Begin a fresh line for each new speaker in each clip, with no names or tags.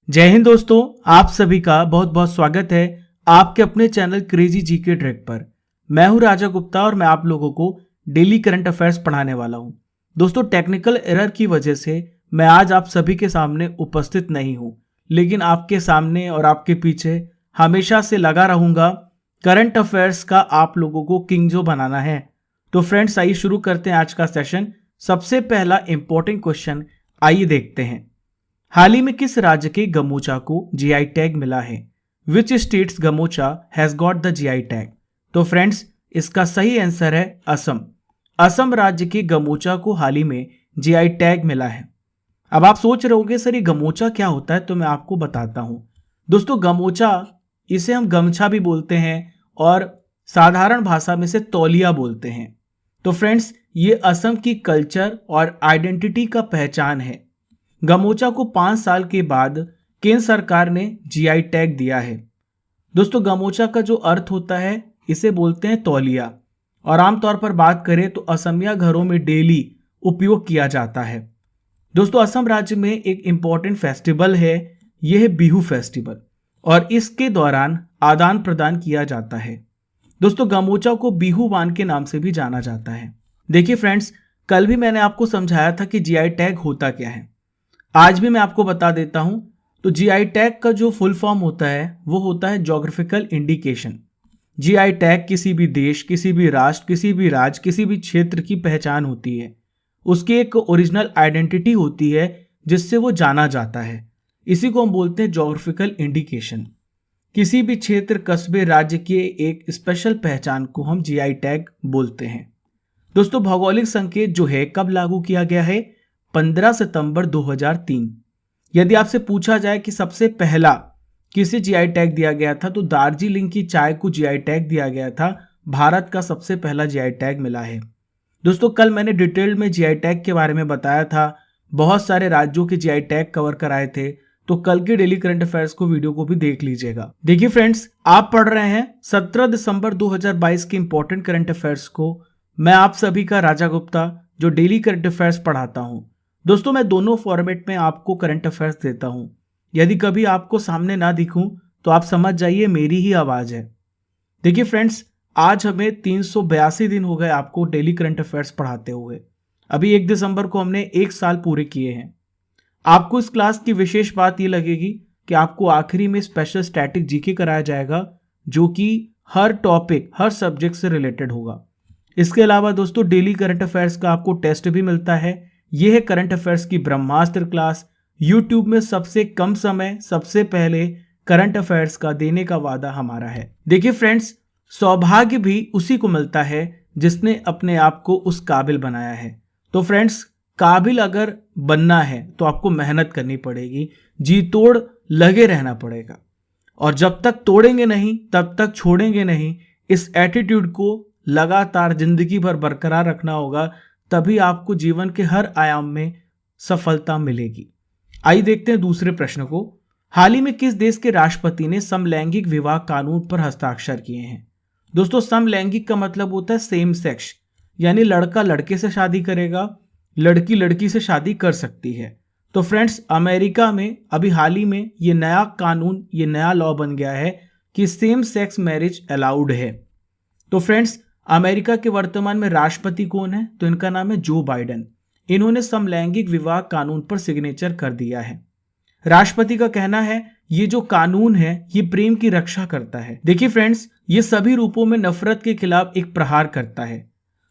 जय हिंद दोस्तों, आप सभी का बहुत बहुत स्वागत है आपके अपने चैनल क्रेजी जीके ट्रैक पर। मैं हूं राजा गुप्ता और मैं आप लोगों को डेली करंट अफेयर्स पढ़ाने वाला हूं। दोस्तों, टेक्निकल एरर की वजह से मैं आज आप सभी के सामने उपस्थित नहीं हूं, लेकिन आपके सामने और आपके पीछे हमेशा से लगा रहूंगा। करंट अफेयर्स का आप लोगों को किंग बनाना है। तो फ्रेंड्स, आइए शुरू करते हैं आज का सेशन। सबसे पहला इंपॉर्टेंट क्वेश्चन आइए देखते हैं। हाल ही में किस राज्य के गमोचा को जीआई टैग मिला है? Which states gamocha has got the GI tag? तो फ्रेंड्स, इसका सही आंसर है असम। असम राज्य के गमोचा को हाल ही में जीआई टैग मिला है। अब आप सोच रहे होंगे सर ये गमोचा क्या होता है, तो मैं आपको बताता हूं। दोस्तों, गमोचा इसे हम गमछा भी बोलते हैं और साधारण भाषा में से तौलिया बोलते हैं। तो फ्रेंड्स, ये असम की कल्चर और आइडेंटिटी का पहचान है। गमोचा को 5 साल के बाद केंद्र सरकार ने जीआई टैग दिया है। दोस्तों, गमोचा का जो अर्थ होता है इसे बोलते हैं तौलिया, और आमतौर पर बात करें तो असमिया घरों में डेली उपयोग किया जाता है। दोस्तों, असम राज्य में एक इंपॉर्टेंट फेस्टिवल है, यह है बिहू फेस्टिवल, और इसके दौरान आदान प्रदान किया जाता है। दोस्तों, गमोचा को बिहू वान के नाम से भी जाना जाता है। देखिए फ्रेंड्स, कल भी मैंने आपको समझाया था कि जीआई टैग होता क्या है। आज भी मैं आपको बता देता हूं। तो जीआई टैग का जो फुल फॉर्म होता है वो होता है ज्योग्राफिकल इंडिकेशन। जीआई टैग किसी भी देश, किसी भी राष्ट्र, किसी भी राज्य, किसी भी क्षेत्र की पहचान होती है। उसकी एक ओरिजिनल आइडेंटिटी होती है जिससे वो जाना जाता है। इसी को हम बोलते हैं ज्योग्राफिकल इंडिकेशन। किसी भी क्षेत्र, कस्बे, राज्य की एक स्पेशल पहचान को हम जीआई टैग बोलते हैं। दोस्तों, भौगोलिक संकेत जो है कब लागू किया गया है? 15 सितंबर 2003। यदि आपसे पूछा जाए कि सबसे पहला किसे जीआई टैग दिया गया था, तो दार्जिलिंग की चाय को जीआई टैग दिया गया था। भारत का सबसे पहला जीआई टैग मिला है। दोस्तों, कल मैंने डिटेल में जीआई टैग के बारे में बताया था। बहुत सारे राज्यों के जीआई टैग कवर कराए थे, तो कल के डेली करंट अफेयर्स को वीडियो को भी देख लीजिएगा। देखिए फ्रेंड्स, आप पढ़ रहे हैं 17 दिसंबर 2022 के इंपॉर्टेंट करंट अफेयर्स को। मैं आप सभी का राजा गुप्ता, जो डेली करंट अफेयर्स पढ़ाता हूं। दोस्तों, मैं दोनों फॉर्मेट में आपको करंट अफेयर्स देता हूं। यदि कभी आपको सामने ना दिखूं तो आप समझ जाइए मेरी ही आवाज है। देखिए फ्रेंड्स, आज हमें 382 दिन हो गए आपको डेली करंट अफेयर्स पढ़ाते हुए। अभी 1 दिसंबर को हमने 1 साल पूरे किए हैं। आपको इस क्लास की विशेष बात यह लगेगी कि आपको आखिरी में स्पेशल स्टैटिक जीके कराया जाएगा, जो कि हर टॉपिक, हर सब्जेक्ट से रिलेटेड होगा। इसके अलावा दोस्तों, डेली करंट अफेयर्स का आपको टेस्ट भी मिलता है। यह है करंट अफेयर्स की ब्रह्मास्त्र क्लास। यूट्यूब में सबसे कम समय, सबसे पहले करंट अफेयर्स का देने का वादा हमारा है। देखिए फ्रेंड्स, सौभाग्य भी उसी को मिलता है जिसने अपने आप को उस काबिल बनाया है। तो फ्रेंड्स, काबिल अगर बनना है तो आपको मेहनत करनी पड़ेगी, जी तोड़ लगे रहना पड़ेगा, और जब तक तोड़ेंगे नहीं तब तक छोड़ेंगे नहीं। इस एटीट्यूड को लगातार जिंदगी भर बरकरार रखना होगा, तभी आपको जीवन के हर आयाम में सफलता मिलेगी। आइए देखते हैं दूसरे प्रश्न को। हाल ही में किस देश के राष्ट्रपति ने समलैंगिक विवाह कानून पर हस्ताक्षर किए हैं? दोस्तों, समलैंगिक का मतलब होता है सेम सेक्स, यानी लड़का लड़के से शादी करेगा, लड़की लड़की से शादी कर सकती है। तो फ्रेंड्स, अमेरिका में अभी हाल ही में ये नया कानून, ये नया लॉ बन गया है कि सेम सेक्स मैरिज अलाउड है। तो फ्रेंड्स, अमेरिका के वर्तमान में राष्ट्रपति कौन है? तो इनका नाम है जो बाइडेन। इन्होंने समलैंगिक विवाह कानून पर सिग्नेचर कर दिया है। राष्ट्रपति का कहना है ये जो कानून है ये प्रेम की रक्षा करता है। देखिए फ्रेंड्स, ये सभी रूपों में नफरत के खिलाफ एक प्रहार करता है।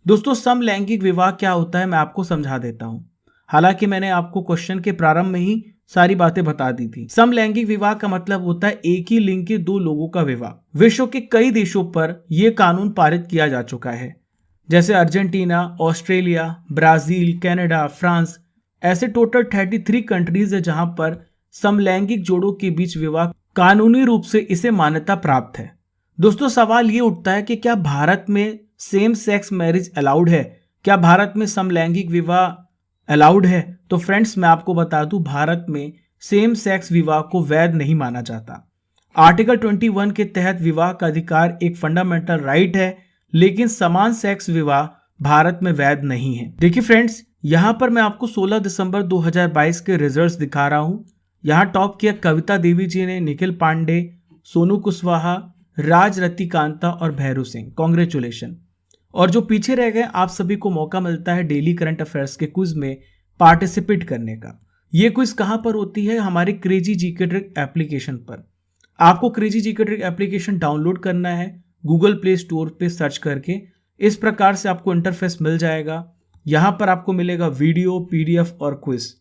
दोस्तों, समलैंगिक विवाह क्या होता है मैं आपको समझा देता हूं। हालांकि मैंने आपको क्वेश्चन के प्रारंभ में ही सारी बातें बता दी थी। समलैंगिक विवाह का मतलब होता है एक ही लिंग के दो लोगों का विवाह। विश्व के कई देशों पर यह कानून पारित किया जा चुका है, जैसे Argentina, Australia, Brazil, Canada, France. ऐसे टोटल 33 कंट्रीज है जहां पर समलैंगिक जोड़ों के बीच विवाह कानूनी रूप से इसे मान्यता प्राप्त है। दोस्तों, सवाल ये उठता है कि क्या भारत में सेम सेक्स मैरिज अलाउड है? क्या भारत में समलैंगिक विवाह अलाउड है? तो फ्रेंड्स, मैं आपको बता दूं, भारत में सेम सेक्स विवाह को वैध नहीं माना जाता। आर्टिकल 21 के तहत विवाह का अधिकार एक फंडामेंटल राइट है, लेकिन समान सेक्स विवाह भारत में वैध नहीं है। देखिए फ्रेंड्स, यहां पर मैं आपको 16 दिसंबर 2022 के रिजल्ट्स दिखा रहा हूं। यहाँ टॉप किया कविता देवी जी ने, निखिल पांडे, सोनू कुशवाहा, राज रतिकांता और भैरू सिंह। कॉन्ग्रेचुलेशन। और जो पीछे रह गए, आप सभी को मौका मिलता है डेली करंट अफेयर्स के क्विज में पार्टिसिपेट करने का। ये क्विज कहाँ पर होती है? हमारे क्रेजी जीके ट्रिक एप्लीकेशन पर। आपको crazy GK trick application download करना है गूगल प्ले स्टोर पे सर्च करके। इस प्रकार से आपको इंटरफेस मिल जाएगा। यहाँ पर आपको मिलेगा वीडियो, पीडीएफ और क्विज।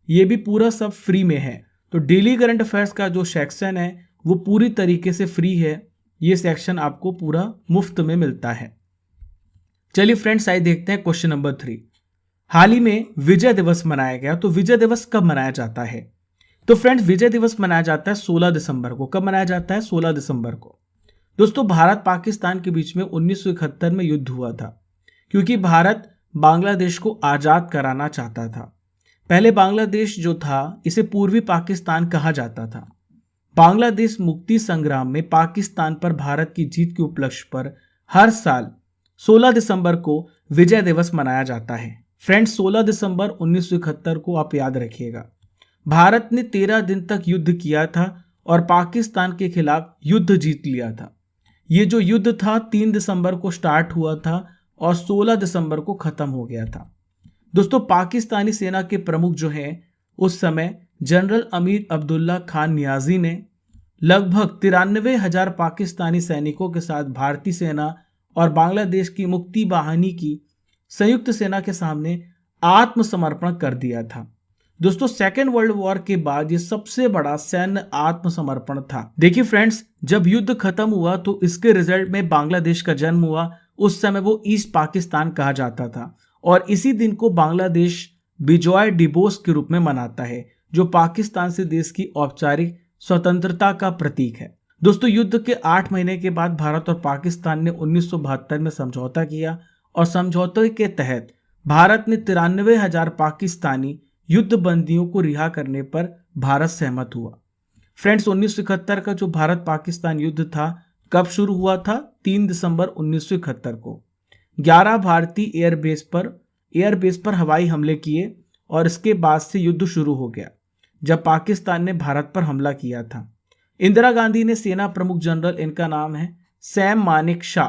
ये भी पूरा सब फ्री में है। तो डेली करंट अफेयर्स का जो सेक्शन है वो पूरी तरीके से फ्री है। ये सेक्शन आपको पूरा मुफ्त में मिलता है। चलिए फ्रेंड्स, आइए देखते हैं क्वेश्चन नंबर 3। हाल ही में विजय दिवस मनाया गया। तो विजय दिवस कब मनाया जाता है? तो फ्रेंड्स, विजय दिवस मनाया जाता है 16 दिसंबर को। कब मनाया जाता है? 16 दिसंबर को। दोस्तों, भारत पाकिस्तान के बीच में 1971 में युद्ध हुआ था, क्योंकि भारत बांग्लादेश को आजाद कराना चाहता था। पहले बांग्लादेश जो था इसे पूर्वी पाकिस्तान कहा जाता था। बांग्लादेश मुक्ति संग्राम में पाकिस्तान पर भारत की जीत के उपलक्ष्य पर हर साल 16 दिसंबर को विजय दिवस मनाया जाता है। फ्रेंड्स, 16 दिसंबर 1971 को आप याद रखिएगा। भारत ने 13 दिन तक युद्ध किया था और पाकिस्तान के खिलाफ युद्ध जीत लिया था। ये जो युद्ध था 3 दिसंबर को स्टार्ट हुआ था और 16 दिसंबर को खत्म हो गया था। दोस्तों, पाकिस्तानी सेना के प्रमुख जो हैं उस समय जनरल अमीर अब्दुल्ला खान नियाजी ने लगभग 93,000 पाकिस्तानी सैनिकों के साथ भारतीय सेना और बांग्लादेश की मुक्ति बाहिनी की संयुक्त सेना के सामने आत्मसमर्पण कर दिया था। दोस्तों, सेकेंड वर्ल्ड वॉर के बाद ये सबसे बड़ा सैन्य आत्मसमर्पण था। देखिए फ्रेंड्स, जब युद्ध खत्म हुआ तो इसके रिजल्ट में बांग्लादेश का जन्म हुआ। उस समय वो ईस्ट पाकिस्तान कहा जाता था और इसी दिन को बांग्लादेश विजय दिवस के रूप में मनाता है, जो पाकिस्तान से देश की औपचारिक स्वतंत्रता का प्रतीक है। दोस्तों, युद्ध के 8 महीने के बाद भारत और पाकिस्तान ने 1972 में समझौता किया और समझौते के तहत भारत ने 93,000 पाकिस्तानी युद्ध बंदियों को रिहा करने पर भारत सहमत हुआ। फ्रेंड्स, 1971 का जो भारत पाकिस्तान युद्ध था कब शुरू हुआ था? 3 दिसंबर 1971 को 11 भारतीय एयरबेस पर हवाई हमले किए और इसके बाद से युद्ध शुरू हो गया, जब पाकिस्तान ने भारत पर हमला किया था। इंदिरा गांधी ने सेना प्रमुख जनरल, इनका नाम है सैम मानेकशॉ,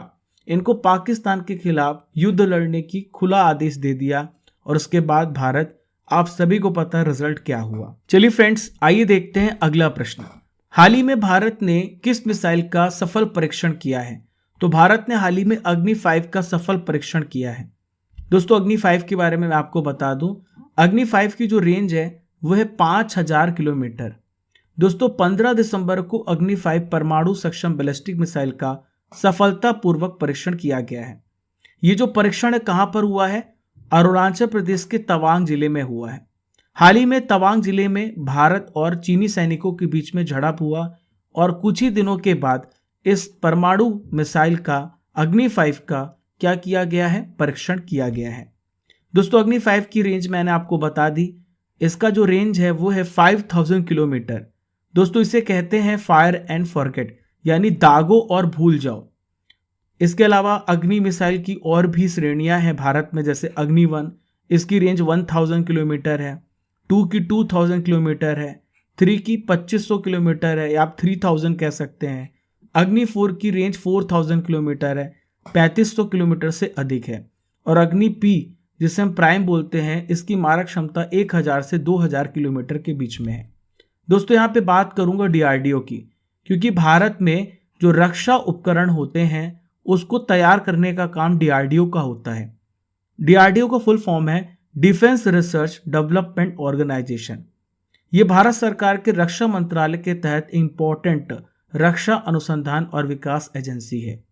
इनको पाकिस्तान के खिलाफ युद्ध लड़ने की खुला आदेश दे दिया और उसके बाद भारत, आप सभी को पता है रिजल्ट क्या हुआ। चलिए फ्रेंड्स, आइए देखते हैं अगला प्रश्न। हाल ही में भारत ने किस मिसाइल का सफल परीक्षण किया है? तो भारत ने हाल ही में अग्नि 5 का सफल परीक्षण किया है। दोस्तों, अग्नि 5 के बारे में मैं आपको बता दूं, अग्नि 5 की जो रेंज है वो है 5000 किलोमीटर। दोस्तों, 15 दिसंबर को अग्नि 5 परमाणु सक्षम बैलिस्टिक मिसाइल का सफलतापूर्वक परीक्षण किया गया है। ये जो परीक्षण है कहां पर हुआ है? अरुणाचल प्रदेश के तवांग जिले में हुआ है। हाल ही में तवांग जिले में भारत और चीनी सैनिकों के बीच में झड़प हुआ और कुछ ही दिनों के बाद इस परमाणु मिसाइल का, अग्नि 5 का क्या किया गया है? परीक्षण किया गया है। दोस्तों, अग्नि 5 की रेंज मैंने आपको बता दी। इसका जो रेंज है वो है 5000 किलोमीटर। दोस्तों, इसे कहते हैं फायर एंड फॉरगेट, यानी दागो और भूल जाओ। इसके अलावा अग्नि मिसाइल की और भी श्रेणियां हैं भारत में, जैसे अग्नि 1, इसकी रेंज 1000 किलोमीटर है, 2 की 2000 किलोमीटर है, 3 की 2500 किलोमीटर है, या आप 3000 कह सकते हैं। अग्नि 4 की रेंज 4000 किलोमीटर है, 3500 किलोमीटर से अधिक है। और अग्नि पी, जिसे हम प्राइम बोलते हैं, इसकी मारक क्षमता 1000 से 2000 किलोमीटर के बीच में है। दोस्तों, यहाँ पे बात करूंगा डीआरडीओ की, क्योंकि भारत में जो रक्षा उपकरण होते हैं उसको तैयार करने का काम डीआरडीओ का होता है। डीआरडीओ का फुल फॉर्म है डिफेंस रिसर्च डेवलपमेंट ऑर्गेनाइजेशन। ये भारत सरकार के रक्षा मंत्रालय के तहत इंपॉर्टेंट रक्षा अनुसंधान और विकास एजेंसी है।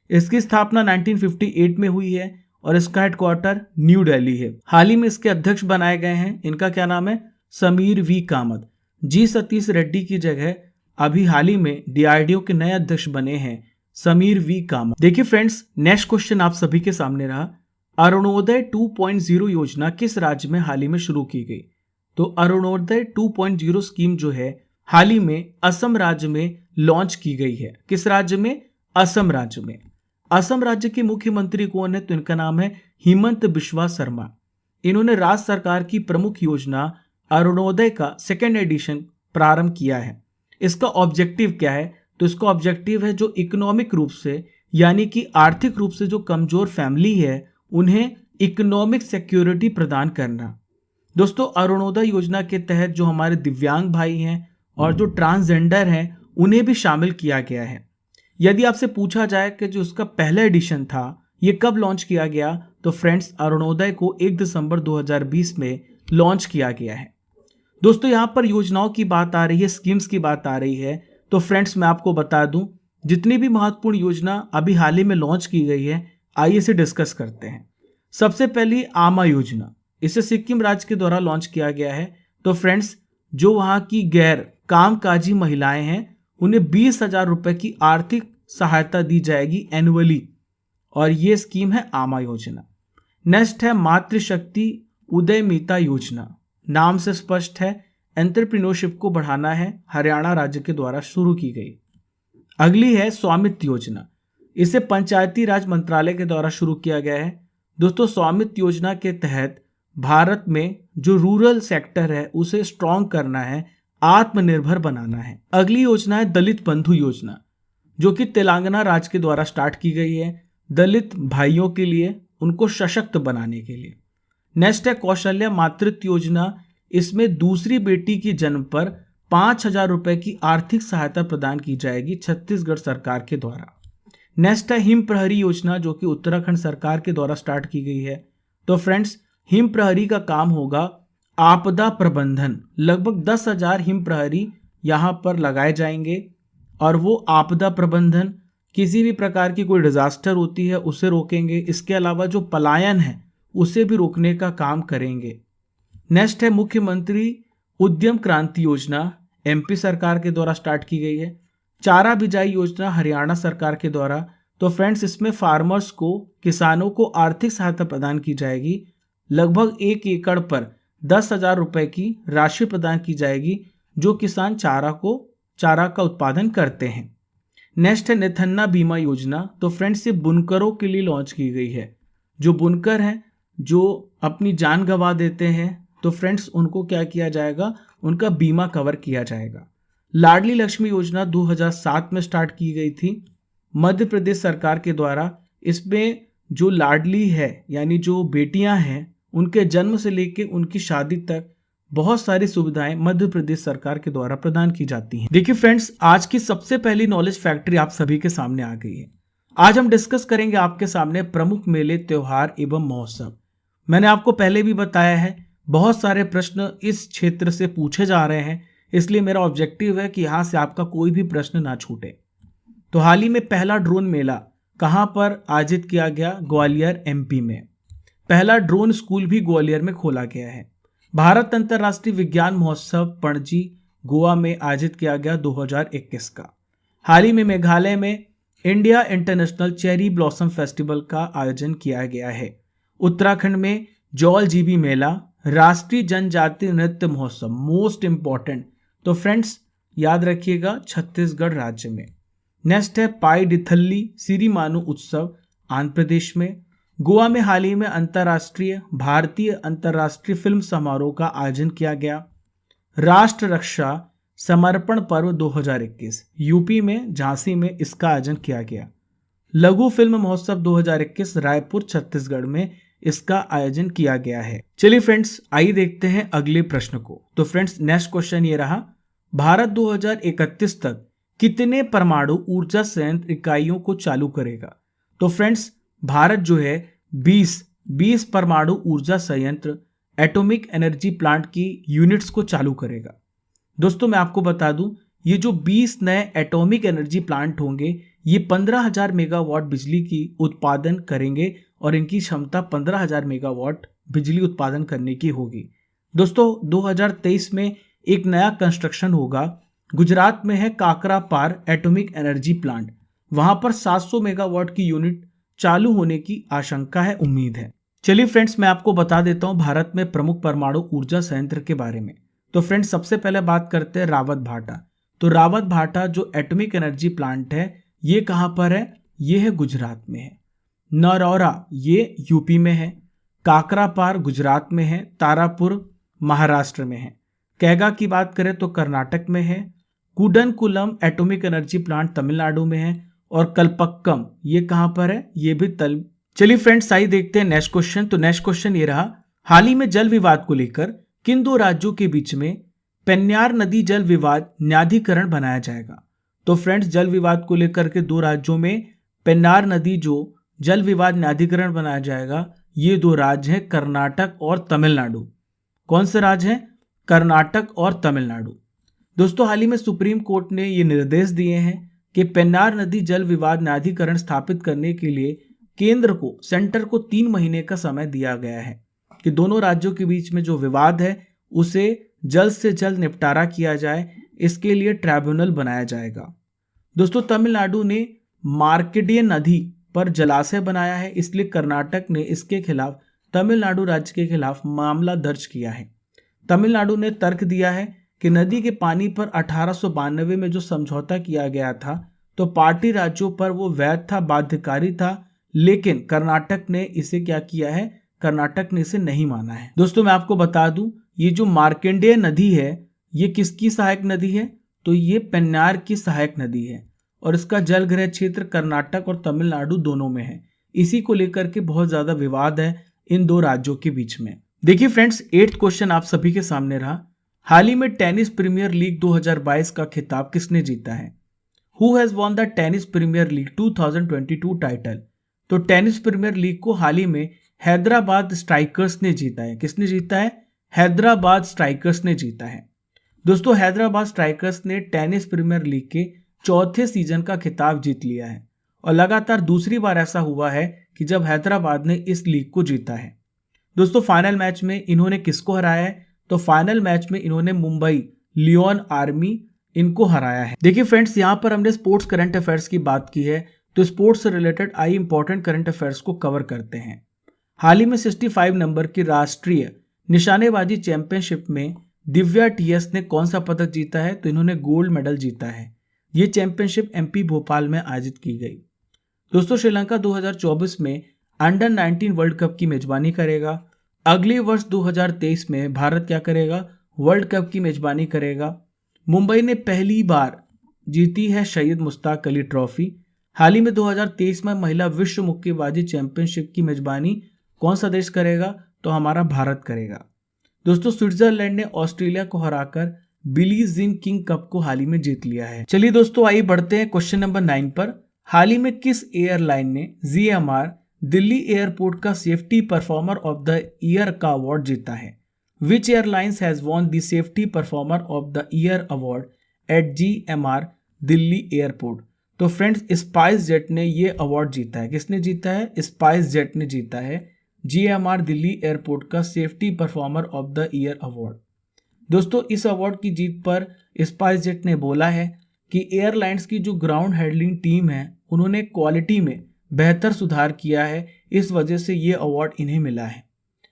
इसकी स्थापना 1958 में हुई है और इसका हेडक्वार्टर न्यू दिल्ली है। हाल ही में इसके अध्यक्ष बनाए गए हैं, इनका क्या नाम है? समीर वी कामत। जी सतीश रेड्डी की जगह अभी हाल ही में डीआरडीओ के नए अध्यक्ष बने हैं समीर वी कामत। देखिए फ्रेंड्स, नेक्स्ट क्वेश्चन आप सभी के सामने रहा। अरुणोदय 2.0 योजना किस राज्य में हाल ही में शुरू की गई? तो अरुणोदय 2.0 स्कीम जो है हाल ही में असम राज्य में लॉन्च की गई है। किस राज्य में? असम राज्य में। असम राज्य के मुख्यमंत्री कौन है? तो इनका नाम है हिमंत बिस्वा शर्मा। इन्होंने राज्य सरकार की प्रमुख योजना अरुणोदय का सेकेंड एडिशन प्रारंभ किया है। इसका ऑब्जेक्टिव क्या है? तो इसका ऑब्जेक्टिव है जो इकोनॉमिक रूप से यानी कि आर्थिक रूप से जो कमजोर फैमिली है उन्हें इकोनॉमिक सिक्योरिटी प्रदान करना। दोस्तों, अरुणोदय योजना के तहत जो हमारे दिव्यांग भाई हैं और जो ट्रांसजेंडर हैं उन्हें भी शामिल किया गया है। यदि आपसे पूछा जाए कि जो इसका पहला एडिशन था ये कब लॉन्च किया गया, तो फ्रेंड्स अरुणोदय को 1 दिसंबर 2020 में लॉन्च किया गया है। दोस्तों, यहाँ पर योजनाओं की बात आ रही है, स्कीम्स की बात आ रही है, तो फ्रेंड्स मैं आपको बता दूं जितनी भी महत्वपूर्ण योजना अभी हाल ही में लॉन्च की गई है, आइए इसे डिस्कस करते हैं। सबसे पहली आमा योजना, इसे सिक्किम राज्य के द्वारा लॉन्च किया गया है। तो फ्रेंड्स, जो वहाँ की गैर कामकाजी महिलाएं हैं उन्हें 20,000 रुपए की आर्थिक सहायता दी जाएगी एनुअली, और ये स्कीम है आमा योजना। नेक्स्ट है मातृशक्ति उदयमिता योजना। नाम से स्पष्ट है, एंटरप्रेन्योरशिप को बढ़ाना है, हरियाणा राज्य के द्वारा शुरू की गई। अगली है स्वामित्व योजना, इसे पंचायती राज मंत्रालय के द्वारा शुरू किया गया है। दोस्तों, स्वामित्व योजना के तहत भारत में जो रूरल सेक्टर है उसे स्ट्रॉन्ग करना है, आत्मनिर्भर बनाना है। अगली योजना है दलित बंधु योजना, जो कि तेलंगाना राज्य के द्वारा स्टार्ट की गई है दलित भाइयों के लिए, उनको सशक्त बनाने के लिए। नेक्स्ट है कौशल्या मातृत्व योजना, इसमें दूसरी बेटी की जन्म पर 5,000 रुपए की आर्थिक सहायता प्रदान की जाएगी छत्तीसगढ़ सरकार के द्वारा। नेक्स्ट है हिम प्रहरी योजना, जो कि उत्तराखंड सरकार के द्वारा स्टार्ट की गई है। तो फ्रेंड्स, हिम प्रहरी का काम होगा आपदा प्रबंधन। लगभग 10,000 हिम प्रहरी यहाँ पर लगाए जाएंगे और वो आपदा प्रबंधन, किसी भी प्रकार की कोई डिजास्टर होती है उसे रोकेंगे। इसके अलावा जो पलायन है उसे भी रोकने का काम करेंगे। नेक्स्ट है मुख्यमंत्री उद्यम क्रांति योजना, एमपी सरकार के द्वारा स्टार्ट की गई है। चारा बिजाई योजना हरियाणा सरकार के द्वारा। तो फ्रेंड्स, इसमें फार्मर्स को, किसानों को आर्थिक सहायता प्रदान की जाएगी। लगभग 1 एकड़ पर 10,000 रुपए की राशि प्रदान की जाएगी जो किसान चारा का उत्पादन करते हैं। नेक्स्ट है नेथन्ना बीमा योजना। तो फ्रेंड्स, ये बुनकरों के लिए लॉन्च की गई है। जो बुनकर हैं जो अपनी जान गंवा देते हैं, तो फ्रेंड्स उनको क्या किया जाएगा, उनका बीमा कवर किया जाएगा। लाडली लक्ष्मी योजना 2007 में स्टार्ट की गई थी मध्य प्रदेश सरकार के द्वारा। इसमें जो लाडली है यानी जो बेटियां हैं उनके जन्म से लेकर उनकी शादी तक बहुत सारी सुविधाएं मध्य प्रदेश सरकार के द्वारा प्रदान की जाती हैं। देखिए फ्रेंड्स, आज की सबसे पहली नॉलेज फैक्ट्री आप सभी के सामने आ गई है। आज हम डिस्कस करेंगे आपके सामने प्रमुख मेले, त्योहार एवं महोत्सव। मैंने आपको पहले भी बताया है बहुत सारे प्रश्न इस क्षेत्र से पूछे जा रहे हैं, इसलिए मेरा ऑब्जेक्टिव है कि यहाँ से आपका कोई भी प्रश्न ना छूटे। तो हाल ही में पहला ड्रोन मेला कहाँ पर आयोजित किया गया? ग्वालियर, एमपी में। पहला ड्रोन स्कूल भी ग्वालियर में खोला गया है। भारत अंतर्राष्ट्रीय विज्ञान महोत्सव पणजी, गोवा में आयोजित किया गया 2021 का। हाल ही में मेघालय में India international cherry blossom festival का आयोजन किया गया है। उत्तराखंड में जौल जीबी मेला, राष्ट्रीय जनजातीय नृत्य महोत्सव, मोस्ट इंपॉर्टेंट। तो फ्रेंड्स याद रखिएगा, छत्तीसगढ़ राज्य में। नेक्स्ट है पाईडिथल्ली सिरिमानु उत्सव, आंध्र प्रदेश में। गोवा में हाल ही में भारतीय अंतर्राष्ट्रीय फिल्म समारोह का आयोजन किया गया। राष्ट्र रक्षा समर्पण पर्व 2021 यूपी में झांसी में इसका आयोजन किया गया। लघु फिल्म महोत्सव 2021 रायपुर, छत्तीसगढ़ में इसका आयोजन किया गया है। चलिए फ्रेंड्स, आइए देखते हैं अगले प्रश्न को। तो फ्रेंड्स, नेक्स्ट क्वेश्चन ये रहा, भारत 2031 तक कितने परमाणु ऊर्जा संयंत्र इकाइयों को चालू करेगा? तो फ्रेंड्स, भारत जो है 20 परमाणु ऊर्जा संयंत्र, एटॉमिक एनर्जी प्लांट की यूनिट्स को चालू करेगा। दोस्तों, मैं आपको बता दूं, ये जो 20 नए एटॉमिक एनर्जी प्लांट होंगे ये 15,000 मेगावाट बिजली की उत्पादन करेंगे और इनकी क्षमता 15,000 मेगावाट बिजली उत्पादन करने की होगी। दोस्तों, 2023 में एक नया कंस्ट्रक्शन होगा, गुजरात में है काकरापार एटॉमिक एनर्जी प्लांट। वहां पर 700 मेगावाट की यूनिट चालू होने की आशंका है, उम्मीद है। चलिए फ्रेंड्स, मैं आपको बता देता हूं भारत में प्रमुख परमाणु ऊर्जा संयंत्र के बारे में। तो फ्रेंड्स, सबसे पहले बात करते हैं रावत भाटा। तो रावत भाटा जो एटॉमिक एनर्जी प्लांट है ये कहां पर है? ये है गुजरात में है। नरौरा ये यूपी में है, काकरापार गुजरात में है, तारापुर महाराष्ट्र में है। कैगा की बात करें तो कर्नाटक में है। Kudankulam atomic energy plant Tamil Nadu में है। और कल्पक्कम ये कहां पर है, ये भी चलिए फ्रेंड्स आइए देखते हैं नेक्स्ट क्वेश्चन। तो नेक्स्ट क्वेश्चन ये रहा, हाल ही में जल विवाद को लेकर किन दो राज्यों के बीच में पेन्नार नदी जल विवाद न्यायाधिकरण बनाया जाएगा। तो फ्रेंड्स जल विवाद को लेकर के दो राज्यों में पेन्नार नदी जो जल विवाद न्यायाधिकरण बनाया जाएगा, ये दो राज्य हैं कर्नाटक और तमिलनाडु। कौन से राज्य हैं, कर्नाटक और तमिलनाडु। दोस्तों हाल ही में सुप्रीम कोर्ट ने ये निर्देश दिए हैं कि पेन्नार नदी जल विवाद न्यायाधिकरण स्थापित करने के लिए केंद्र को, सेंटर को 3 महीने का समय दिया गया है कि दोनों राज्यों के बीच में जो विवाद है उसे जल्द से जल्द निपटारा किया जाए। इसके लिए ट्राइब्यूनल बनाया जाएगा। दोस्तों तमिलनाडु ने मार्कंडेय नदी पर जलाशय बनाया है, इसलिए कर्नाटक ने इसके खिलाफ तमिलनाडु राज्य के खिलाफ मामला दर्ज किया है। तमिलनाडु ने तर्क दिया है कि नदी के पानी पर 1892 में जो समझौता किया गया था तो पार्टी राज्यों पर वो वैध था, बाध्यकारी था, लेकिन कर्नाटक ने इसे क्या किया है, कर्नाटक ने इसे नहीं माना है। दोस्तों मैं आपको बता दूं, ये जो मार्कंडेय नदी है ये किसकी सहायक नदी है, तो ये पेन्नार की सहायक नदी है और इसका जलग्रह क्षेत्र कर्नाटक और तमिलनाडु दोनों में है। इसी को लेकर के बहुत ज्यादा विवाद है इन दो राज्यों के बीच में। देखिए फ्रेंड्स 8th क्वेश्चन आप सभी के सामने रहा, हाल ही में टेनिस प्रीमियर लीग 2022 का खिताब किसने जीता है। Who has won the tennis premiere league 2022 title. तो टेनिस प्रीमियर लीग को हाल ही में हैदराबाद स्ट्राइकर्स ने जीता है। किसने जीता है, हैदराबाद स्ट्राइकर्स ने जीता है। दोस्तों हैदराबाद स्ट्राइकर्स ने टेनिस प्रीमियर लीग के 4थे सीजन का खिताब जीत लिया है और लगातार दूसरी बार ऐसा हुआ है कि जब हैदराबाद ने इस लीग को जीता है। दोस्तों फाइनल मैच में इन्होंने किसको हराया है, तो फाइनल मैच में इन्होंने मुंबई लियोन आर्मी इनको हराया है। देखिए फ्रेंड्स यहाँ पर हमने स्पोर्ट्स करंट अफेयर्स की बात की है, तो स्पोर्ट्स से related I important current affairs को कवर करते हैं। हाल ही में 65 नंबर की राष्ट्रीय निशानेबाजी चैंपियनशिप में दिव्या टीएस ने कौन सा पदक जीता है, तो इन्होंने गोल्ड मेडल जीता है। ये चैंपियनशिप एमपी भोपाल में आयोजित की गई। दोस्तों श्रीलंका 2024 में अंडर 19 वर्ल्ड कप की मेजबानी करेगा। अगले वर्ष 2023 में भारत क्या करेगा, वर्ल्ड कप की मेजबानी करेगा। मुंबई ने पहली बार जीती है शहीद मुश्ताक अली ट्रॉफी। हाल ही में 2023 में महिला विश्व मुक्केबाजी चैंपियनशिप की मेजबानी कौन सा देश करेगा, तो हमारा भारत करेगा। दोस्तों स्विट्जरलैंड ने ऑस्ट्रेलिया को हराकर बिली जीन किंग कप को हाल ही में जीत लिया है। चलिए दोस्तों आइए बढ़ते हैं क्वेश्चन नंबर 9 पर। हाल ही में किस एयरलाइन ने GMR दिल्ली एयरपोर्ट का safety performer of the year का अवार्ड जीता है। Which airlines has won the safety performer of the year award at GMR Delhi airport. तो फ्रेंड्स स्पाइस जेट ने ये अवार्ड जीता है। किसने जीता है, स्पाइस जेट ने जीता है GMR दिल्ली एयरपोर्ट का safety performer of the year award. दोस्तों इस अवार्ड की जीत पर स्पाइस जेट ने बोला है कि एयरलाइंस की जो ग्राउंड हैंडलिंग टीम है उन्होंने क्वालिटी में बेहतर सुधार किया है, इस वजह से ये अवार्ड इन्हें मिला है।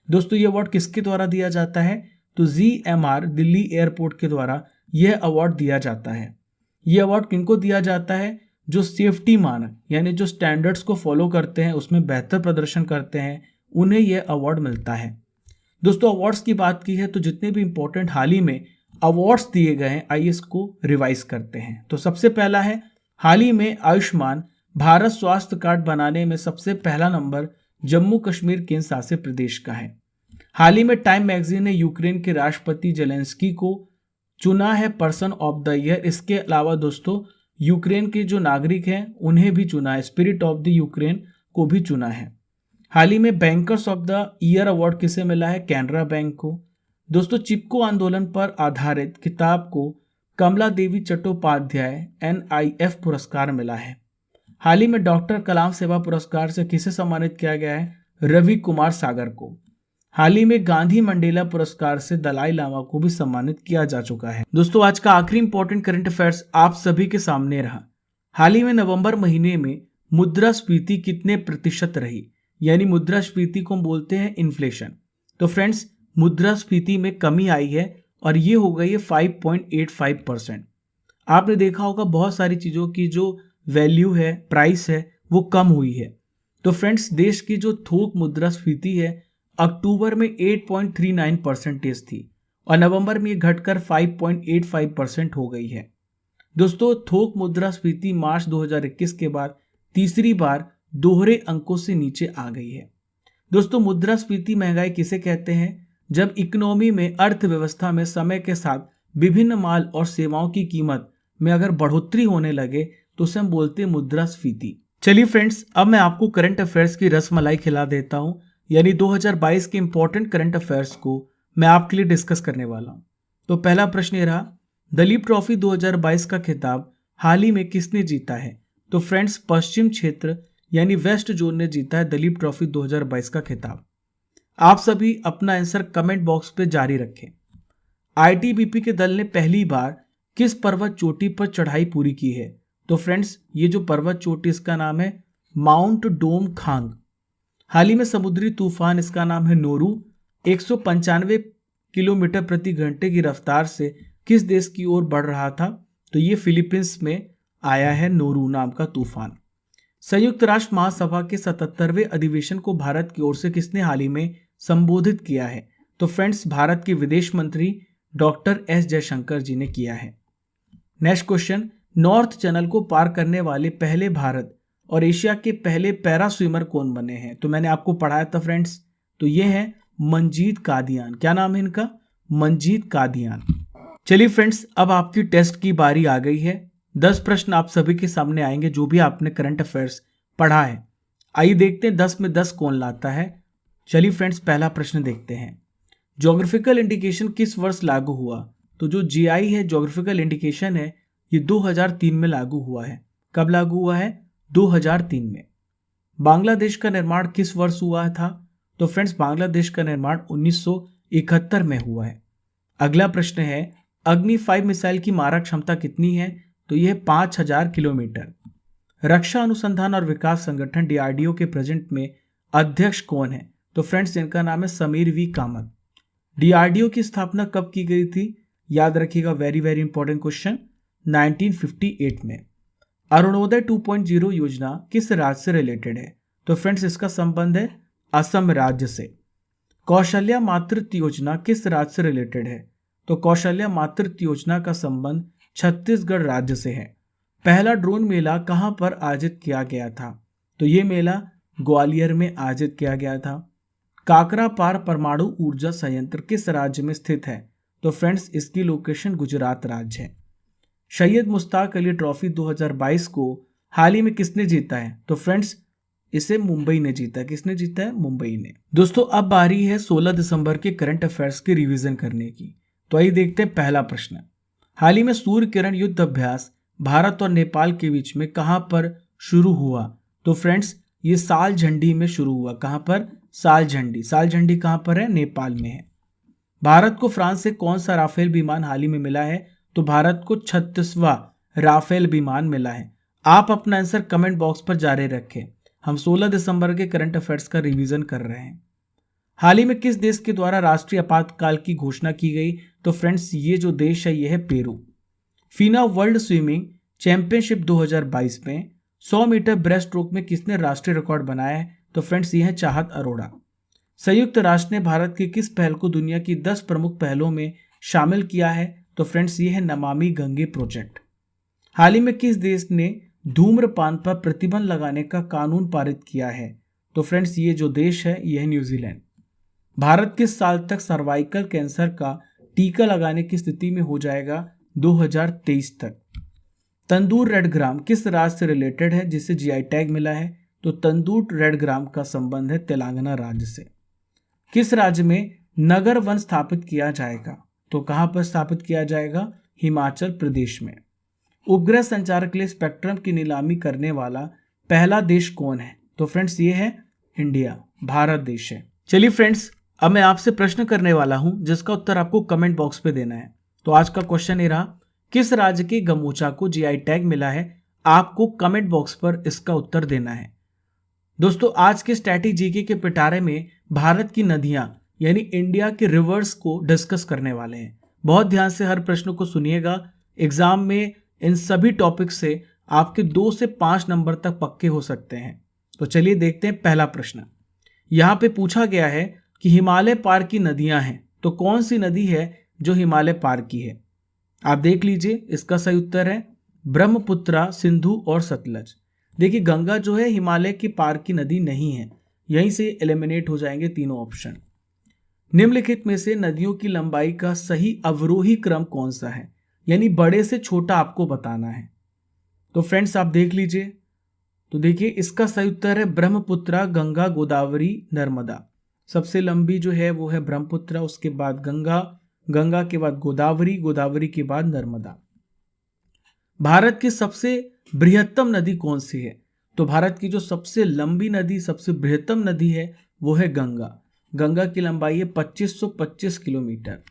दोस्तों ये अवार्ड किसके द्वारा दिया जाता है, तो GMR दिल्ली एयरपोर्ट के द्वारा यह अवार्ड दिया जाता है। यह अवार्ड किनको दिया जाता है, जो सेफ्टी मानक यानी जो स्टैंडर्ड्स को फॉलो करते हैं, उसमें बेहतर प्रदर्शन करते हैं, उन्हें यह अवार्ड मिलता है। दोस्तों अवार्ड्स की बात की है तो जितने भी इंपॉर्टेंट हाल ही में अवार्ड्स दिए गए हैं आइए इसको रिवाइज करते हैं। तो सबसे पहला है हाल ही में आयुष्मान भारत स्वास्थ्य कार्ड बनाने में सबसे पहला नंबर जम्मू कश्मीर केंद्र शासित प्रदेश का है। हाल ही में टाइम मैगजीन ने यूक्रेन के राष्ट्रपति जेलेंस्की को चुना है पर्सन ऑफ द ईयर। इसके अलावा दोस्तों यूक्रेन के जो नागरिक हैं उन्हें भी चुना है, स्पिरिट ऑफ द यूक्रेन को भी चुना है। हाल ही में bankers of the year award किसे मिला है, कैनरा बैंक को। दोस्तों चिपको आंदोलन पर आधारित किताब को कमला देवी चट्टोपाध्याय NIF पुरस्कार मिला है। हाल ही में डॉक्टर कलाम सेवा पुरस्कार से किसे सम्मानित किया गया है, रवि कुमार सागर को। हाल ही में गांधी मंडेला पुरस्कार से दलाई लामा को भी सम्मानित किया जा चुका है। दोस्तों आज का आखिरी इंपॉर्टेंट करंट अफेयर्स आप सभी के सामने रहा। हाल ही में नवंबर महीने में मुद्रास्फीति कितने प्रतिशत रही, यानी मुद्रास्फीति को हम बोलते हैं इन्फ्लेशन। तो फ्रेंड्स मुद्रास्फीति में कमी आई है और ये हो गई है 5.85%। आपने देखा होगा बहुत सारी चीज़ों की जो वैल्यू है, प्राइस है, वो कम हुई है। तो फ्रेंड्स देश की जो थोक मुद्रास्फीति है अक्टूबर में 8.39% थी और नवंबर में ये घटकर 5.85% हो गई है। दोस्तों थोक मुद्रास्फीति मार्च 2021 के बाद तीसरी बार दोहरे अंकों से नीचे आ गई है। दोस्तों मुद्रास्फीति महंगाई किसे कहते हैं? जब इकोनॉमी में, अर्थव्यवस्था में समय के साथ विभिन्न माल और सेवाओं की कीमत में अगर बढ़ोतरी होने लगे तो उसे हम बोलते हैं मुद्रास्फीति। चलिए फ्रेंड्स, अब मैं आपको करंट अफेयर्स की रसमलाई खिला देता हूं, यानी 2022 के इंपॉर्टेंट करंट अफेयर्स को मैं आपके लिए डिस्कस करने वाला हूं। तो पहला प्रश्न ये रहा, दलीप ट्रॉफी 2022 का खिताब हाल ही में किसने जीता है? तो फ्रेंड्स पश्चिम क्षेत्र यानी वेस्ट जोन ने जीता है दलीप ट्रॉफी 2022 का खिताब। आप सभी अपना आंसर कमेंट बॉक्स पे जारी रखें। आईटीबीपी के दल ने पहली बार किस पर्वत चोटी पर चढ़ाई पूरी की है? तो फ्रेंड्स ये जो पर्वत चोटी इसका नाम है माउंट डोम खांग। हाल ही में समुद्री तूफान, इसका नाम है नोरू, 195 किलोमीटर प्रति घंटे की रफ्तार से किस देश की ओर बढ़ रहा था? तो ये फिलीपींस में आया है नोरू नाम का तूफान। संयुक्त राष्ट्र महासभा के 77वें अधिवेशन को भारत की ओर से किसने हाल ही में संबोधित किया है? तो फ्रेंड्स भारत के विदेश मंत्री डॉक्टर एस जयशंकर जी ने किया है। नेक्स्ट क्वेश्चन, नॉर्थ चैनल को पार करने वाले पहले भारत और एशिया के पहले पैरा स्विमर कौन बने हैं? तो मैंने आपको पढ़ाया था फ्रेंड्स, तो ये है मंजीत कादियान। क्या नाम है इनका? मंजीत कादियान। चलिए फ्रेंड्स, अब आपकी टेस्ट की बारी आ गई है। 10 प्रश्न आप सभी के सामने आएंगे जो भी आपने करंट अफेयर्स पढ़ा है। आइए देखते हैं 10 में 10 कौन लाता है। चलिए फ्रेंड्स, पहला प्रश्न देखते हैं। ज्योग्राफिकल इंडिकेशन किस वर्ष लागू हुआ? तो जो जीआई है, ज्योग्राफिकल इंडिकेशन है, ये 2003 में लागू हुआ है। कब लागू हुआ है? 2003 में। बांग्लादेश का निर्माण किस वर्ष हुआ था? तो फ्रेंड्स बांग्लादेश का निर्माण 1971 में हुआ है। अगला प्रश्न है, अग्नि 5 मिसाइल की मारक क्षमता कितनी है? तो यह 5000 किलोमीटर। रक्षा अनुसंधान और विकास संगठन डीआरडीओ के प्रेजेंट में अध्यक्ष कौन है? तो फ्रेंड्स इनका नाम है समीर वी कामत। डीआरडीओ की स्थापना कब की गई थी? याद रखिएगा, वेरी वेरी इंपॉर्टेंट क्वेश्चन, 1958 में। अरुणोदय 2.0 योजना किस राज्य से रिलेटेड है? तो फ्रेंड्स इसका संबंध है असम राज्य से। कौशल्या मातृत्व योजना किस राज्य से रिलेटेड है? तो कौशल्या मातृत्व योजना का संबंध छत्तीसगढ़ राज्य से है। पहला ड्रोन मेला कहां पर आयोजित किया गया था? तो ये मेला ग्वालियर में आयोजित किया गया था। काकरा पार परमाणु ऊर्जा संयंत्र किस राज्य में स्थित है? तो फ्रेंड्स इसकी लोकेशन गुजरात राज्य है। सैयद मुश्ताक अली ट्रॉफी 2022 को हाल ही में किसने जीता है? तो फ्रेंड्स इसे मुंबई ने जीता। किसने जीता है? मुंबई ने। दोस्तों अब बारी है 16 दिसंबर के करंट अफेयर्स की रिवीजन करने की। तो आइए देखते हैं पहला प्रश्न। हाल ही में सूर्य किरण युद्ध अभ्यास भारत और नेपाल के बीच में कहां पर शुरू हुआ? तो फ्रेंड्स ये साल झंडी में शुरू हुआ। कहां पर? साल झंडी। साल झंडी कहां पर है? नेपाल में है। भारत को फ्रांस से कौन सा राफेल विमान हाल ही में मिला है? तो भारत को 36वां राफेल विमान मिला है। आप अपना आंसर कमेंट बॉक्स पर जारी रखें। हम 16 दिसंबर के करंट अफेयर्स का रिवीजन कर रहे हैं। हाल ही में किस देश के द्वारा राष्ट्रीय आपातकाल की घोषणा की गई? तो फ्रेंड्स ये जो देश है ये है पेरू। फीना वर्ल्ड स्विमिंग चैंपियनशिप 2022 में 100 मीटर ब्रेस्ट स्ट्रोक में किसने राष्ट्रीय रिकॉर्ड बनाया है? तो फ्रेंड्स ये है चाहत अरोड़ा। संयुक्त राष्ट्र ने भारत की किस पहल को दुनिया की 10 प्रमुख पहलों में शामिल किया है? तो फ्रेंड्स ये है नमामि गंगे प्रोजेक्ट। हाल ही में किस देश ने धूम्रपान पर प्रतिबंध लगाने का कानून पारित किया है? तो फ्रेंड्स ये जो देश है ये है न्यूजीलैंड। भारत किस साल तक सर्वाइकल कैंसर का टीका लगाने की स्थिति में हो जाएगा? 2023 तक। तंदूर रेड ग्राम किस राज्य से रिलेटेड है जिसे जीआई टैग मिला है? तो तंदूर रेड ग्राम का संबंध है तेलंगाना राज्य से। किस राज्य में नगर वन स्थापित किया जाएगा? तो कहां पर स्थापित किया जाएगा? हिमाचल प्रदेश में। उपग्रह संचार के लिए स्पेक्ट्रम की नीलामी करने वाला पहला देश कौन है? तो फ्रेंड्स ये है इंडिया, भारत देश है। चलिए फ्रेंड्स, अब मैं आपसे प्रश्न करने वाला हूं जिसका उत्तर आपको कमेंट बॉक्स पे देना है। तो आज का क्वेश्चन ये रहा, किस राज्य के गमोचा को जीआई टैग मिला है? आपको कमेंट बॉक्स पर इसका उत्तर देना है। दोस्तों आज के स्टैटिक जीके के पिटारे में भारत की नदियां यानी इंडिया के रिवर्स को डिस्कस करने वाले हैं। बहुत ध्यान से हर प्रश्न को सुनिएगा। एग्जाम में इन सभी टॉपिक से आपके 2 से 5 नंबर तक पक्के हो सकते हैं। तो चलिए देखते हैं पहला प्रश्न। यहाँ पे पूछा गया है कि हिमालय पार की नदियां हैं, तो कौन सी नदी है जो हिमालय पार की है? आप देख लीजिए, इसका सही उत्तर है ब्रह्मपुत्रा, सिंधु और सतलज। देखिए गंगा जो है हिमालय की पार की नदी नहीं है, यहीं से एलिमिनेट हो जाएंगे तीनों ऑप्शन। निम्नलिखित में से नदियों की लंबाई का सही अवरोही क्रम कौन सा है, यानी बड़े से छोटा आपको बताना है। तो फ्रेंड्स आप देख लीजिए, तो देखिए इसका सही उत्तर है ब्रह्मपुत्रा, गंगा, गोदावरी, नर्मदा। सबसे लंबी जो है वो है ब्रह्मपुत्रा, उसके बाद गंगा, गंगा के बाद गोदावरी, गोदावरी के बाद नर्मदा। भारत की सबसे बृहत्तम नदी कौन सी है? तो भारत की जो सबसे लंबी नदी, सबसे बृहत्तम नदी है वो है गंगा। गंगा की लंबाई है 2525 किलोमीटर।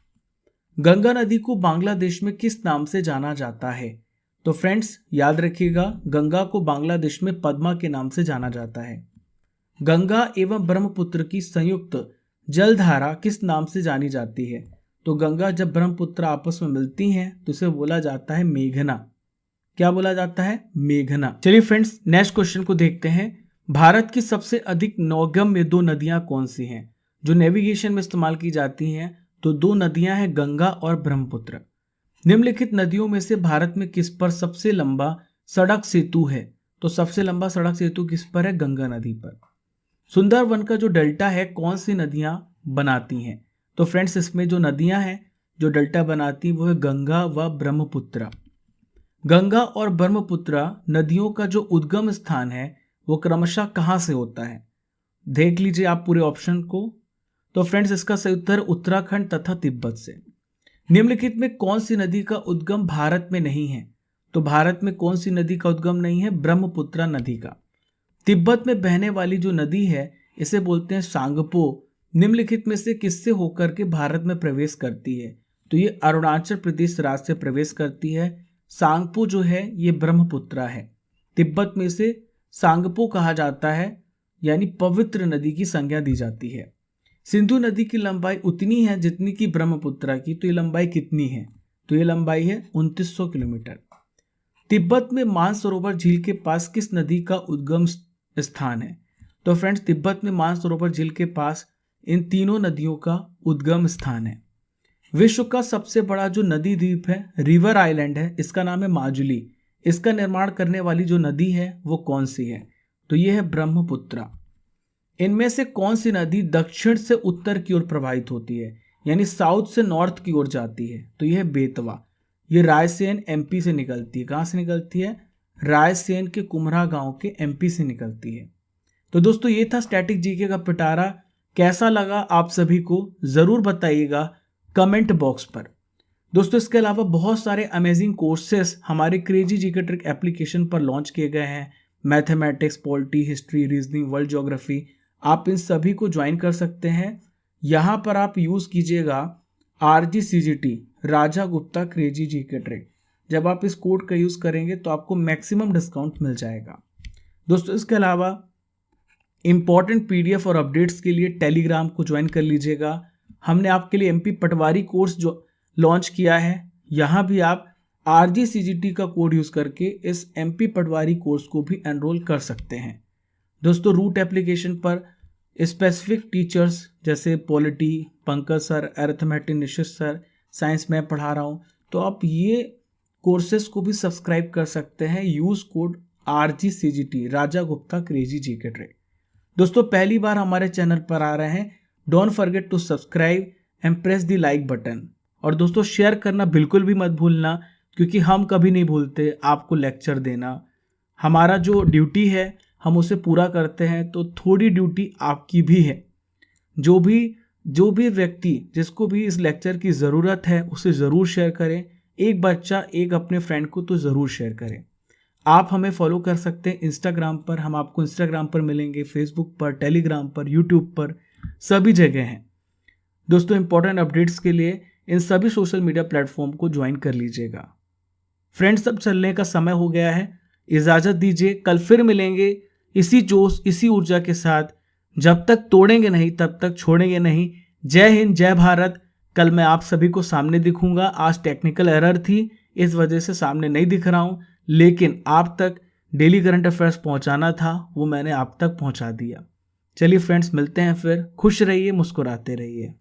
गंगा नदी को बांग्लादेश में किस नाम से जाना जाता है? तो फ्रेंड्स याद रखिएगा, गंगा को बांग्लादेश में पद्मा के नाम से जाना जाता है। गंगा एवं ब्रह्मपुत्र की संयुक्त जलधारा किस नाम से जानी जाती है? तो गंगा जब ब्रह्मपुत्र आपस में मिलती हैं तो इसे बोला जाता है मेघना। क्या बोला जाता है? मेघना। चलिए फ्रेंड्स नेक्स्ट क्वेश्चन को देखते हैं। भारत की सबसे अधिक नौगम्य दो नदियां कौन सी हैं जो नेविगेशन में इस्तेमाल की जाती हैं? तो दो नदियां हैं गंगा और ब्रह्मपुत्र। निम्नलिखित नदियों में से भारत में किस पर सबसे लंबा सड़क सेतु है? तो सबसे लंबा सड़क सेतु किस पर है? गंगा नदी पर। सुंदरवन का जो डेल्टा है कौन सी नदियां बनाती हैं? तो फ्रेंड्स इसमें जो नदियां हैं जो डेल्टा बनाती वो है गंगा व ब्रह्मपुत्र। गंगा और ब्रह्मपुत्र नदियों का जो उद्गम स्थान है वो क्रमशः कहां से होता है? देख लीजिए आप पूरे ऑप्शन को। तो फ्रेंड्स इसका सही उत्तर उत्तराखंड तथा तिब्बत से। निम्नलिखित में कौन सी नदी का उद्गम भारत में नहीं है? तो भारत में कौन सी नदी का उद्गम नहीं है? ब्रह्मपुत्र नदी का। तिब्बत में बहने वाली जो नदी है इसे बोलते हैं सांगपो। निम्नलिखित में से किससे होकर के भारत में प्रवेश करती है? तो ये अरुणाचल प्रदेश राज्य से प्रवेश करती है। सांगपो जो है ये ब्रह्मपुत्र है। तिब्बत में से सांगपो कहा जाता है, यानी पवित्र नदी की संज्ञा दी जाती है। सिंधु नदी की लंबाई उतनी है जितनी की ब्रह्मपुत्र की, तो ये लंबाई कितनी है? तो ये लंबाई है 2900 किलोमीटर। तिब्बत में मानसरोवर झील के पास किस नदी का उद्गम स्थान है? तो फ्रेंड्स तिब्बत में मानसरोवर झील के पास इन तीनों नदियों का उद्गम स्थान है। विश्व का सबसे बड़ा जो नदी द्वीप है, रिवर आइलैंड है, इसका नाम है माजुली। इसका निर्माण करने वाली जो नदी है वो कौन सी है? तो ये है ब्रह्मपुत्र। इनमें से कौन सी नदी दक्षिण से उत्तर की ओर प्रवाहित होती है, यानी साउथ से नॉर्थ की ओर जाती है? तो यह है बेतवा। ये रायसेन एमपी से निकलती है। कहां से निकलती है? रायसेन के कुम्हरा गांव के एमपी से निकलती है। तो दोस्तों ये था स्टैटिक जीके का पिटारा। कैसा लगा आप सभी को जरूर बताइएगा कमेंट बॉक्स पर। दोस्तों इसके अलावा बहुत सारे अमेजिंग कोर्सेस हमारे क्रेजी जीके ट्रिक एप्लीकेशन पर लॉन्च किए गए हैं। Mathematics, polity, history, reasoning, world geography, आप इन सभी को ज्वाइन कर सकते हैं। यहाँ पर आप यूज़ कीजिएगा RGCGT, Raja Gupta crazy GK trick. जब आप इस कोड का यूज़ करेंगे तो आपको मैक्सिमम डिस्काउंट मिल जाएगा। दोस्तों इसके अलावा इंपॉर्टेंट PDF और अपडेट्स के लिए टेलीग्राम को ज्वाइन कर लीजिएगा। हमने आपके लिए MP पटवारी कोर्स जो लॉन्च किया है, यहाँ भी आप RGCGT का कोड यूज़ करके इस MP पटवारी कोर्स को भी एनरोल कर सकते हैं। दोस्तों रूट एप्लीकेशन पर स्पेसिफिक टीचर्स जैसे पॉलिटी पंकज सर, अरिथमेटिक निशित सर, साइंस मैं पढ़ा रहा हूँ, तो आप ये कोर्सेज को भी सब्सक्राइब कर सकते हैं। Use code RGCGT, Raja Gupta crazy GK trick. दोस्तों पहली बार हमारे चैनल पर आ रहे हैं, don't forget to subscribe and press the like button. और दोस्तों शेयर करना बिल्कुल भी मत भूलना, क्योंकि हम कभी नहीं भूलते आपको लेक्चर देना। हमारा जो ड्यूटी है हम उसे पूरा करते हैं, तो थोड़ी ड्यूटी आपकी भी है। जो भी व्यक्ति जिसको भी इस लेक्चर की ज़रूरत है उसे ज़रूर शेयर करें। एक बच्चा एक अपने फ्रेंड को तो ज़रूर शेयर करें। आप हमें फॉलो कर सकते हैं इंस्टाग्राम पर, हम आपको इंस्टाग्राम पर मिलेंगे, फेसबुक पर, टेलीग्राम पर, यूट्यूब पर, सभी जगह हैं। दोस्तों इंपॉर्टेंट अपडेट्स के लिए इन सभी सोशल मीडिया प्लेटफॉर्म को ज्वाइन कर लीजिएगा। फ्रेंड्स अब चलने का समय हो गया है, इजाज़त दीजिए। कल फिर मिलेंगे इसी जोश इसी ऊर्जा के साथ। जब तक तोड़ेंगे नहीं तब तक छोड़ेंगे नहीं। जय हिंद, जय भारत। कल मैं आप सभी को सामने दिखूंगा। आज टेक्निकल एरर थी, इस वजह से सामने नहीं दिख रहा हूं, लेकिन आप तक डेली करंट अफेयर्स पहुंचाना था, वो मैंने आप तक पहुंचा दिया। चलिए फ्रेंड्स मिलते हैं फिर। खुश रहिए, मुस्कुराते रहिए।